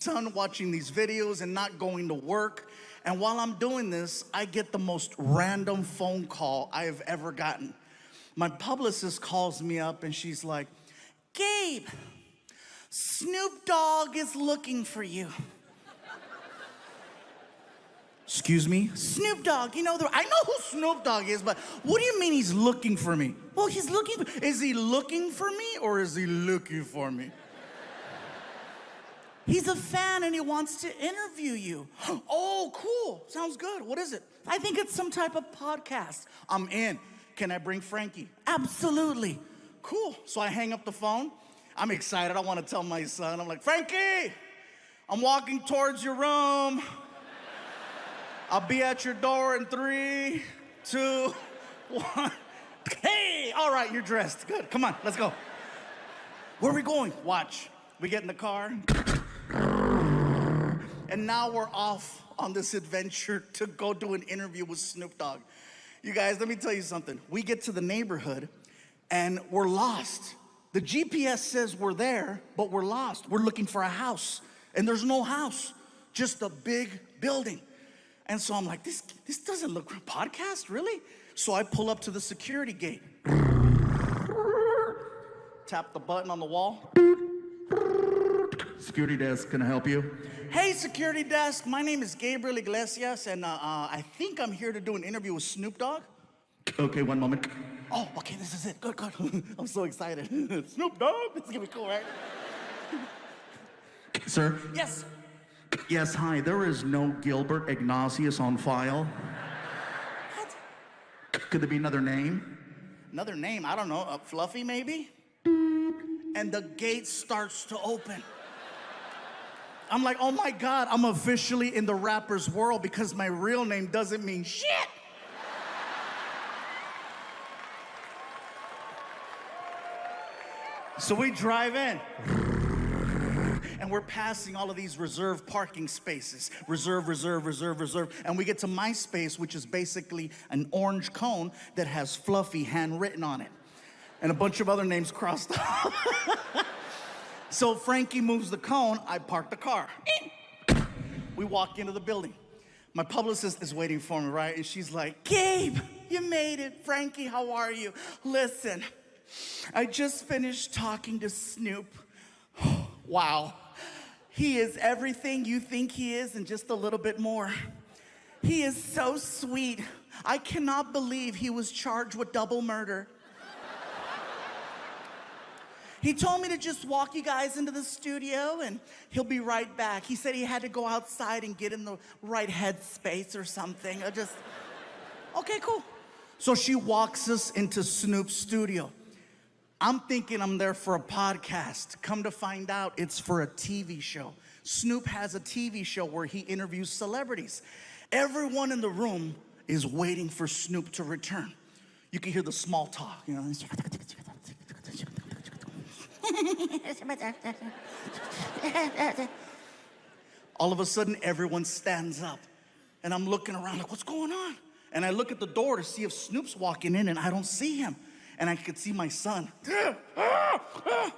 Son watching these videos and not going to work. And while I'm doing this, I get the most random phone call I have ever gotten. My publicist calls me up and she's like, Gabe, Snoop Dogg is looking for you. Excuse me? Snoop Dogg, I know who Snoop Dogg is, but what do you mean he's looking for me? Well, he's looking for, is he looking for me or is he looking for me? He's a fan and he wants to interview you. Oh, cool. Sounds good. What is it? I think it's some type of podcast. I'm in. Can I bring Frankie? Absolutely. Cool. So I hang up the phone. I'm excited. I want to tell my son. I'm like, Frankie, I'm walking towards your room. I'll be at your door in 3, 2, 1. Hey, all right, you're dressed. Good. Come on, let's go. Where are we going? Watch. We get in the car. And now we're off on this adventure to go do an interview with Snoop Dogg. You guys, let me tell you something. We get to the neighborhood and we're lost. The GPS says we're there, but we're lost. We're looking for a house and there's no house, just a big building. And so I'm like, this doesn't look like a podcast, really? So I pull up to the security gate. Tap the button on the wall. Security desk, can I help you? Hey, security desk, my name is Gabriel Iglesias, and I think I'm here to do an interview with Snoop Dogg. Okay, one moment. Oh, okay, this is it. Good, good. I'm so excited. Snoop Dogg, this is gonna be cool, right? Sir? Yes. Yes, hi, there is no Gilbert Ignatius on file. What? Could there be another name? Another name? I don't know, Fluffy maybe? And the gate starts to open. I'm like, oh my God, I'm officially in the rapper's world because my real name doesn't mean shit. So we drive in. And we're passing all of these reserved parking spaces. Reserve, reserve, reserve, reserve. And we get to my space, which is basically an orange cone that has Fluffy handwritten on it. And a bunch of other names crossed off. So Frankie moves the cone, I park the car. We walk into the building. My publicist is waiting for me, right? And she's like, Gabe, you made it. Frankie, how are you? Listen, I just finished talking to Snoop. Wow. He is everything you think he is and just a little bit more. He is so sweet. I cannot believe he was charged with double murder. He told me to just walk you guys into the studio and he'll be right back. He said he had to go outside and get in the right headspace or something. Okay, cool. So she walks us into Snoop's studio. I'm thinking I'm there for a podcast. Come to find out, it's for a TV show. Snoop has a TV show where he interviews celebrities. Everyone in the room is waiting for Snoop to return. You can hear the small talk, you know. All of a sudden, everyone stands up. And I'm looking around like, what's going on? And I look at the door to see if Snoop's walking in, and I don't see him. And I could see my son. I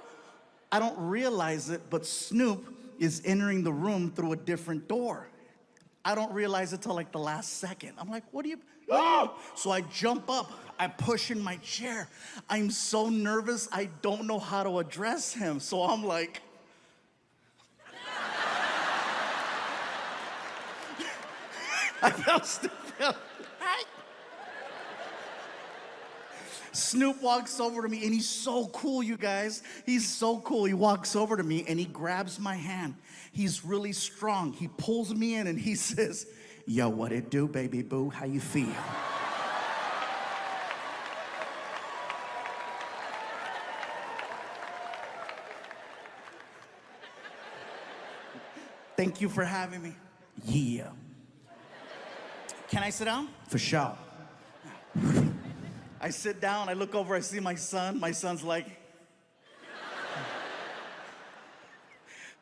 don't realize it, but Snoop is entering the room through a different door. I don't realize it till like the last second. I'm like, what are you? Oh! So I jump up, I push in my chair. I'm so nervous, I don't know how to address him. So I'm like, I felt stupid. Snoop walks over to me and he's so cool, you guys. He's so cool. He walks over to me and he grabs my hand. He's really strong. He pulls me in and he says, yo, what it do, baby boo? How you feel? Thank you for having me. Yeah. Can I sit down? For sure. I sit down, I look over, I see my son. My son's like...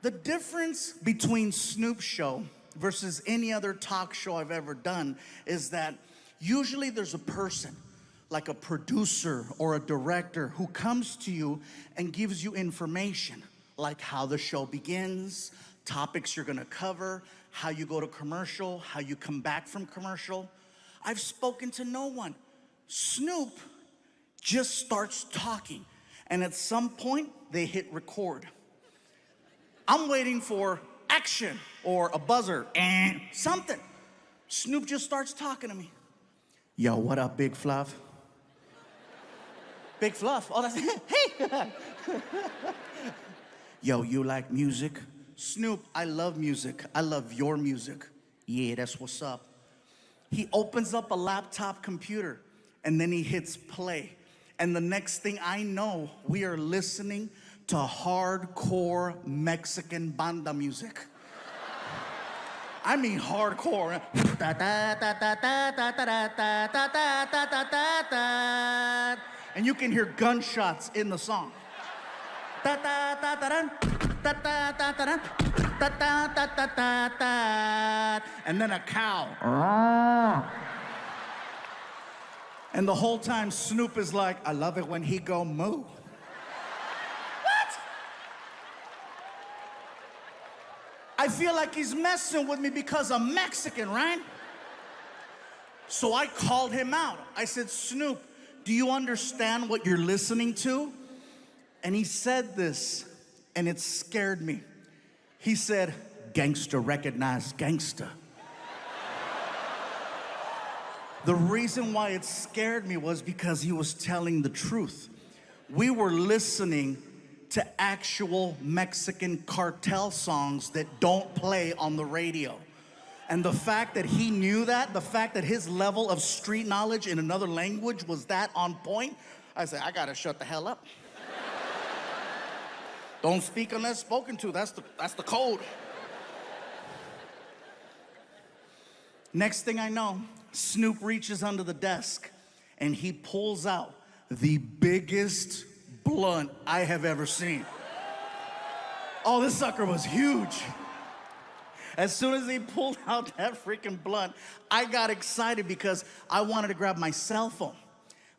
The difference between Snoop's show versus any other talk show I've ever done is that usually there's a person, like a producer or a director, who comes to you and gives you information, like how the show begins, topics you're gonna cover, how you go to commercial, how you come back from commercial. I've spoken to no one. Snoop just starts talking, and at some point, they hit record. I'm waiting for action or a buzzer and something. Snoop just starts talking to me. Yo, what up, Big Fluff? Big Fluff? Oh, that's, hey! Yo, you like music? Snoop, I love music. I love your music. Yeah, that's what's up. He opens up a laptop computer, and then he hits play. And the next thing I know, we are listening to hardcore Mexican banda music. I mean hardcore. And you can hear gunshots in the song. And then a cow. And the whole time Snoop is like, I love it when he go moo. I feel like he's messing with me because I'm Mexican, right? So I called him out. I said, Snoop, do you understand what you're listening to? And he said this, and it scared me. He said, gangster recognize gangster. The reason why it scared me was because he was telling the truth. We were listening to actual Mexican cartel songs that don't play on the radio. And the fact that he knew that, the fact that his level of street knowledge in another language was that on point, I said, I gotta shut the hell up. Don't speak unless spoken to, that's the code. Next thing I know, Snoop reaches under the desk and he pulls out the biggest blunt I have ever seen. Oh, this sucker was huge. As soon as he pulled out that freaking blunt, I got excited because I wanted to grab my cell phone,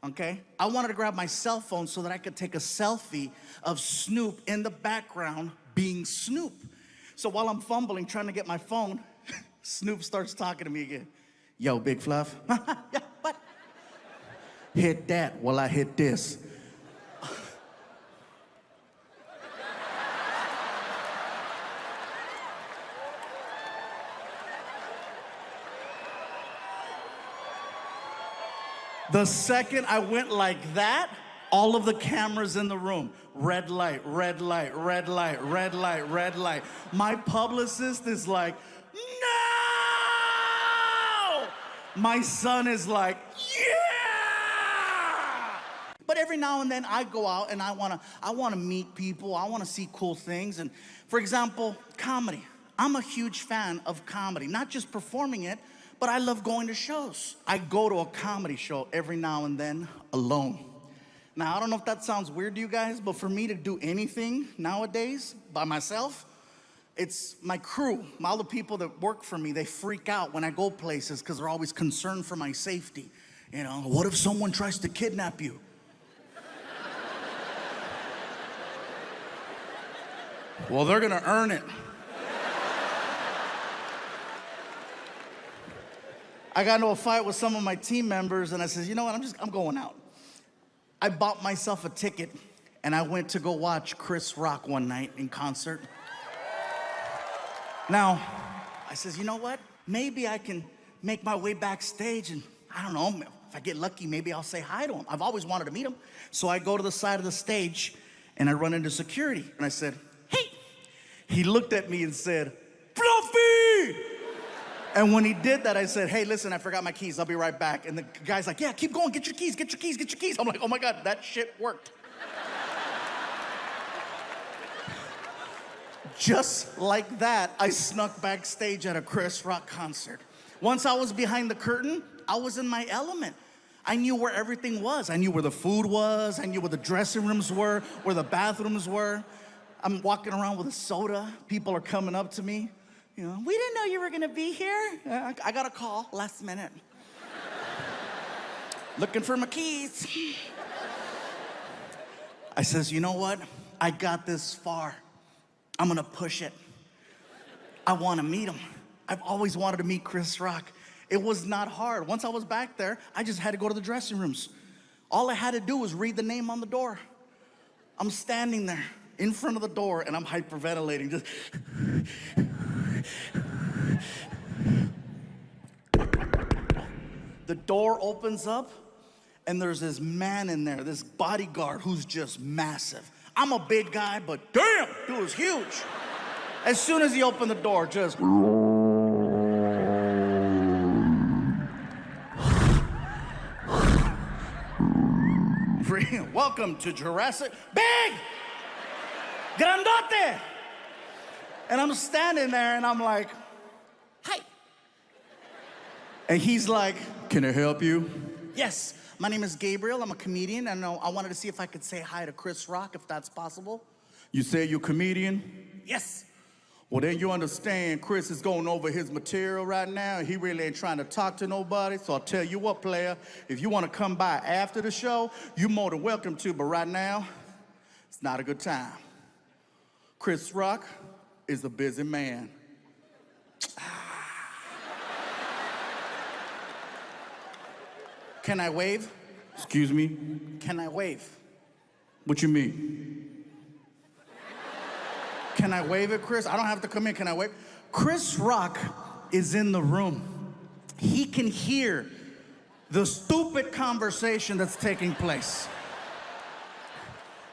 okay? I wanted to grab my cell phone so that I could take a selfie of Snoop in the background being Snoop. So while I'm fumbling, trying to get my phone, Snoop starts talking to me again. Yo, Big Fluff. Yeah, what? Hit that while I hit this. The second I went like that, all of the cameras in the room, red light, red light, red light, red light, red light. My publicist is like, no! My son is like, yeah! But every now and then I go out and I wanna meet people, I wanna see cool things. And for example, comedy. I'm a huge fan of comedy, not just performing it, but I love going to shows. I go to a comedy show every now and then alone. Now, I don't know if that sounds weird to you guys, but for me to do anything nowadays by myself, it's my crew, all the people that work for me, they freak out when I go places because they're always concerned for my safety. You know, what if someone tries to kidnap you? Well, they're gonna earn it. I got into a fight with some of my team members and I said, you know what, I'm going out. I bought myself a ticket and I went to go watch Chris Rock one night in concert. Now, I says, you know what, maybe I can make my way backstage and I don't know, if I get lucky, maybe I'll say hi to him. I've always wanted to meet him. So I go to the side of the stage and I run into security and I said, hey. He looked at me and said, Fluffy! And when he did that, I said, hey, listen, I forgot my keys. I'll be right back. And the guy's like, yeah, keep going. Get your keys, get your keys, get your keys. I'm like, oh, my God, that shit worked. Just like that, I snuck backstage at a Chris Rock concert. Once I was behind the curtain, I was in my element. I knew where everything was. I knew where the food was. I knew where the dressing rooms were, where the bathrooms were. I'm walking around with a soda. People are coming up to me. You know, we didn't know you were gonna be here. I got a call last minute. Looking for my keys. I says, you know what? I got this far. I'm gonna push it. I want to meet him. I've always wanted to meet Chris Rock. It was not hard. Once I was back there, I just had to go to the dressing rooms. All I had to do was read the name on the door. I'm standing there in front of the door and I'm hyperventilating. Just the door opens up and there's this man in there, this bodyguard who's just massive. I'm a big guy, but damn, dude was huge. As soon as he opened the door, just welcome to Jurassic. Big! Grandote! And I'm standing there and I'm like, hi. And he's like, can I help you? Yes, my name is Gabriel. I'm a comedian. And I wanted to see if I could say hi to Chris Rock, if that's possible. You say you're a comedian? Yes. Well, then you understand Chris is going over his material right now. He really ain't trying to talk to nobody. So I'll tell you what, player, if you want to come by after the show, you're more than welcome to. But right now, it's not a good time. Chris Rock is a busy man. Can I wave? Excuse me? Can I wave? What you mean? Can I wave at Chris? I don't have to come in. Can I wave? Chris Rock is in the room. He can hear the stupid conversation that's taking place.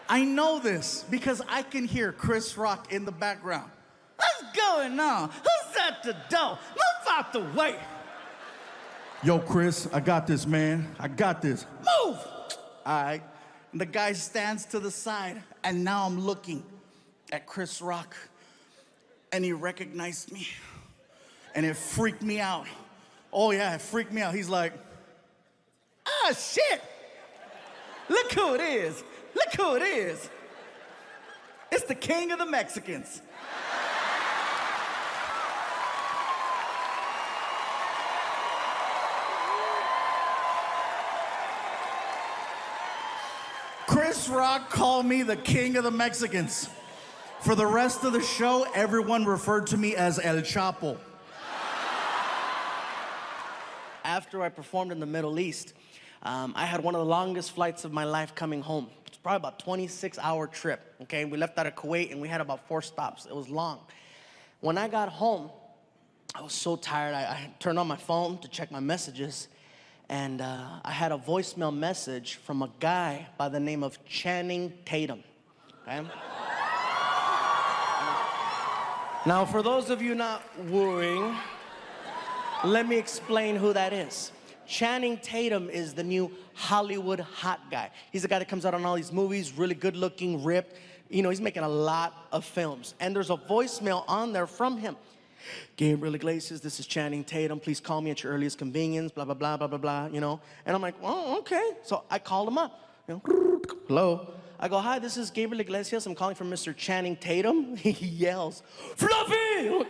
I know this because I can hear Chris Rock in the background. What's going on? Who's at the door? Move out the way. Yo, Chris, I got this, man. I got this. Move! All right. And the guy stands to the side, and now I'm looking at Chris Rock, and he recognized me, and it freaked me out. Oh yeah, it freaked me out. He's like, ah, shit! Look who it is! Look who it is! It's the king of the Mexicans. Chris Rock called me the king of the Mexicans. For the rest of the show, everyone referred to me as El Chapo. After I performed in the Middle East, I had one of the longest flights of my life coming home. It's probably about a 26-hour trip, okay? We left out of Kuwait, and we had about 4 stops. It was long. When I got home, I was so tired. I turned on my phone to check my messages, and I had a voicemail message from a guy by the name of Channing Tatum, okay? Now, for those of you not worrying, let me explain who that is. Channing Tatum is the new Hollywood hot guy. He's the guy that comes out on all these movies, really good looking, ripped. You know, he's making a lot of films. And there's a voicemail on there from him. Gabriel Iglesias, this is Channing Tatum. Please call me at your earliest convenience, blah, blah, blah, blah, blah, blah, you know. And I'm like, oh, okay. So I called him up. You know, hello. I go, hi, this is Gabriel Iglesias. I'm calling from Mr. Channing Tatum. He yells, Fluffy!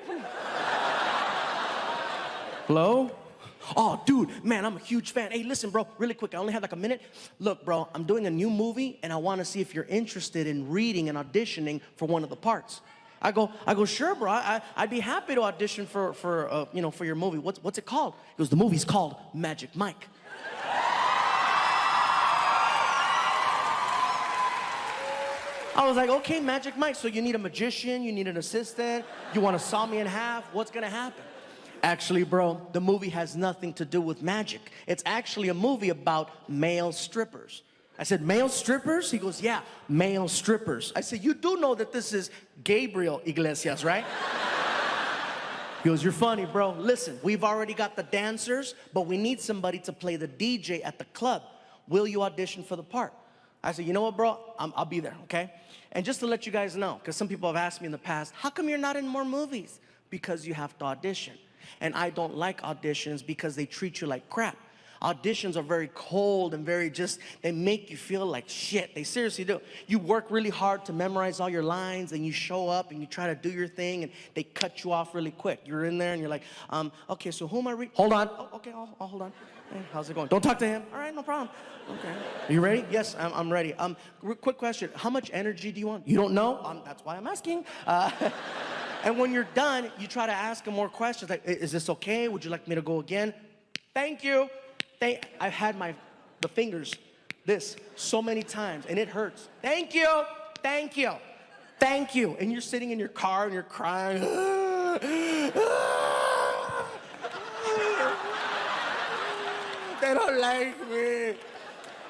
Hello? Oh, dude, man, I'm a huge fan. Hey, listen, bro, really quick, I only have like a minute. Look, bro, I'm doing a new movie, and I want to see if you're interested in reading and auditioning for one of the parts. I go, sure, bro. I'd be happy to audition for your movie. What's it called? He goes, the movie's called Magic Mike. I was like, okay, Magic Mike, so you need a magician, you need an assistant, you want to saw me in half, what's gonna happen? Actually, bro, the movie has nothing to do with magic. It's actually a movie about male strippers. I said, male strippers? He goes, yeah, male strippers. I said, you do know that this is Gabriel Iglesias, right? He goes, you're funny, bro. Listen, we've already got the dancers, but we need somebody to play the DJ at the club. Will you audition for the part? I said, you know what, bro? I'll be there, okay? And just to let you guys know, because some people have asked me in the past, how come you're not in more movies? Because you have to audition. And I don't like auditions because they treat you like crap. Auditions are very cold and very just, they make you feel like shit. They seriously do. You work really hard to memorize all your lines, and you show up and you try to do your thing, and they cut you off really quick. You're in there and you're like, okay, so who am I hold on. Oh, okay, I'll hold on. Hey, how's it going? Don't talk to him. All right, no problem. Okay. Are you ready? Yes, I'm ready. Quick question. How much energy do you want? You don't know? That's why I'm asking. And when you're done, you try to ask them more questions. Like, is this okay? Would you like me to go again? Thank you. I've had the fingers this so many times, and it hurts. Thank you. Thank you. Thank you. And you're sitting in your car and you're crying. They don't like me.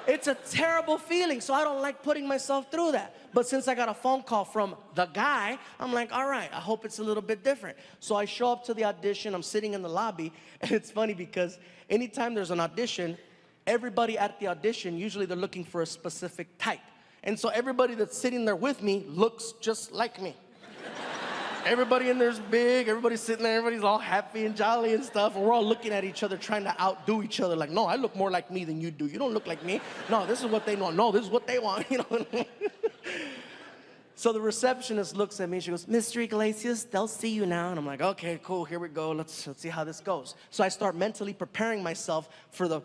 It's a terrible feeling, so I don't like putting myself through that. But since I got a phone call from the guy, I'm like, all right, I hope it's a little bit different. So I show up to the audition, I'm sitting in the lobby, and it's funny because anytime there's an audition, everybody at the audition, usually they're looking for a specific type. And so everybody that's sitting there with me looks just like me. Everybody in there's big, everybody's sitting there, everybody's all happy and jolly and stuff, and we're all looking at each other trying to outdo each other. Like, no, I look more like me than you do. You don't look like me. No, this is what they want. No, this is what they want, you know. So the receptionist looks at me, she goes, Mr. Iglesias, they'll see you now. And I'm like, okay, cool, here we go. Let's see how this goes. So I start mentally preparing myself for the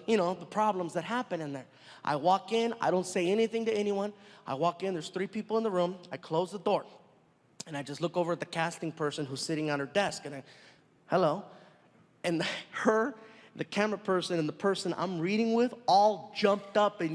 problems that happen in there. I walk in, I don't say anything to anyone. I walk in, there's 3 people in the room. I close the door. And I just look over at the casting person who's sitting on her desk, and hello. And the camera person, and the person I'm reading with all jumped up and